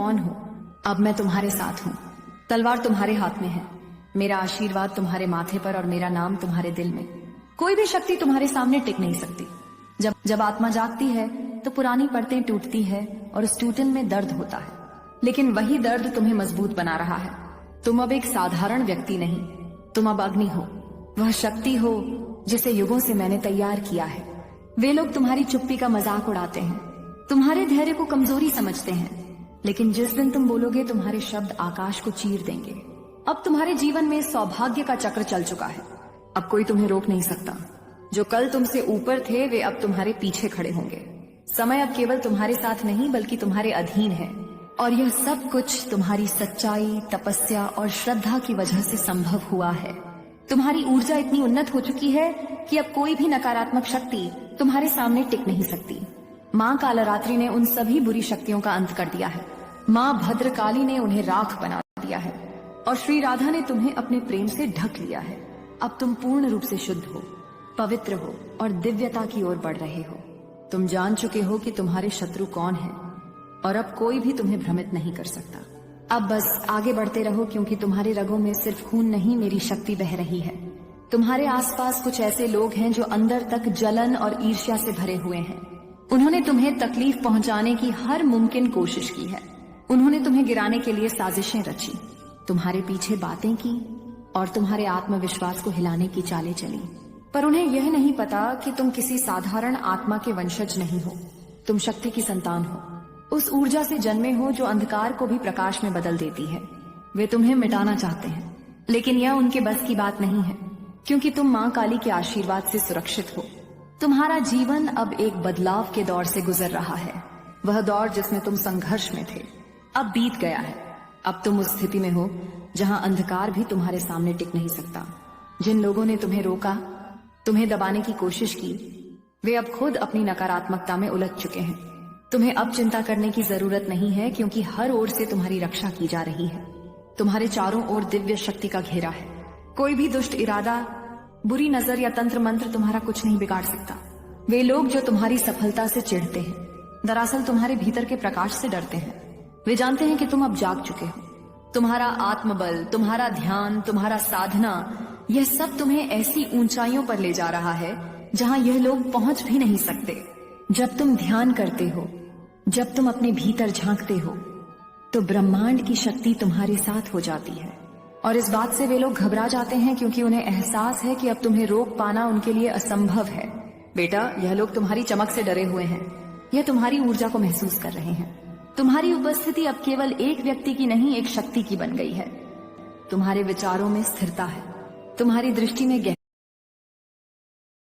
कौन हो, अब मैं तुम्हारे साथ हूँ। तलवार तुम्हारे हाथ में है, मेरा आशीर्वाद तुम्हारे माथे पर और मेरा नाम तुम्हारे दिल में। कोई भी शक्ति तुम्हारे सामने टिक नहीं सकती। जब आत्मा जागती है तो पुरानी परतें टूटती है और उस टूटन में दर्द होता है, लेकिन वही दर्द तुम्हें मजबूत बना रहा है। तुम अब एक साधारण व्यक्ति नहीं, तुम अब अग्नि हो, वह शक्ति हो जिसे युगों से मैंने तैयार किया है। वे लोग तुम्हारी चुप्पी का मजाक उड़ाते हैं, तुम्हारे धैर्य को कमजोरी समझते हैं, लेकिन जिस दिन तुम बोलोगे तुम्हारे शब्द आकाश को चीर देंगे। अब तुम्हारे जीवन में सौभाग्य का चक्र चल चुका है, अब कोई तुम्हें रोक नहीं सकता। जो कल तुमसे ऊपर थे वे अब तुम्हारे पीछे खड़े होंगे। समय अब केवल तुम्हारे साथ नहीं बल्कि तुम्हारे अधीन है, और यह सब कुछ तुम्हारी सच्चाई, तपस्या और श्रद्धा की वजह से संभव हुआ है। तुम्हारी ऊर्जा इतनी उन्नत हो चुकी है कि अब कोई भी नकारात्मक शक्ति तुम्हारे सामने टिक नहीं सकती। माँ कालरात्रि ने उन सभी बुरी शक्तियों का अंत कर दिया है। माँ भद्रकाली ने उन्हें राख बना दिया है, और श्री राधा ने तुम्हें अपने प्रेम से ढक लिया है। अब तुम पूर्ण रूप से शुद्ध हो, पवित्र हो और दिव्यता की ओर बढ़ रहे हो। तुम जान चुके हो कि तुम्हारे शत्रु कौन है, और अब कोई भी तुम्हें भ्रमित नहीं कर सकता। अब बस आगे बढ़ते रहो, क्योंकि तुम्हारे रगों में सिर्फ खून नहीं, मेरी शक्ति बह रही है। तुम्हारे आसपास कुछ ऐसे लोग हैं जो अंदर तक जलन और ईर्ष्या से भरे हुए हैं। उन्होंने तुम्हें तकलीफ पहुंचाने की हर मुमकिन कोशिश की है। उन्होंने तुम्हें गिराने के लिए साजिशें रची, तुम्हारे पीछे बातें की और तुम्हारे आत्मविश्वास को हिलाने की चालें चली। पर उन्हें यह नहीं पता कि तुम किसी साधारण आत्मा के वंशज नहीं हो, तुम शक्ति की संतान हो। उस ऊर्जा से जन्मे हो जो अंधकार को भी प्रकाश में बदल देती है। वे तुम्हें मिटाना चाहते हैं, लेकिन यह उनके बस की बात नहीं है, क्योंकि तुम माँ काली के आशीर्वाद से सुरक्षित हो। तुम्हारा जीवन अब एक बदलाव के दौर से गुजर रहा है। वह दौर जिसमें तुम संघर्ष में थे अब बीत गया है। अब तुम उस स्थिति में हो जहां अंधकार भी तुम्हारे सामने टिक नहीं सकता। जिन लोगों ने तुम्हें रोका, तुम्हें दबाने की कोशिश की, वे अब खुद अपनी नकारात्मकता में उलझ चुके हैं। तुम्हें अब चिंता करने की जरूरत नहीं है, क्योंकि हर ओर से तुम्हारी रक्षा की जा रही है। तुम्हारे चारों ओर दिव्य शक्ति का घेरा है। कोई भी दुष्ट इरादा, बुरी नजर या तंत्र मंत्र तुम्हारा कुछ नहीं बिगाड़ सकता। वे लोग जो तुम्हारी सफलता से चिढ़ते हैं, दरअसल तुम्हारे भीतर के प्रकाश से डरते हैं। वे जानते हैं कि तुम अब जाग चुके हो। तुम्हारा आत्मबल, तुम्हारा ध्यान, तुम्हारा साधना, यह सब तुम्हें ऐसी ऊंचाइयों पर ले जा रहा है जहां यह लोग पहुंच भी नहीं सकते। जब तुम ध्यान करते हो, जब तुम अपने भीतर झांकते हो, तो ब्रह्मांड की शक्ति तुम्हारे साथ हो जाती है। और इस बात से वे लोग घबरा जाते हैं, क्योंकि उन्हें एहसास है कि अब तुम्हें रोक पाना उनके लिए असंभव है। बेटा, यह लोग तुम्हारी चमक से डरे हुए हैं। यह तुम्हारी ऊर्जा को महसूस कर रहे हैं। तुम्हारी उपस्थिति अब केवल एक व्यक्ति की नहीं, एक शक्ति की बन गई है। तुम्हारे विचारों में स्थिरता है, तुम्हारी दृष्टि में गहराई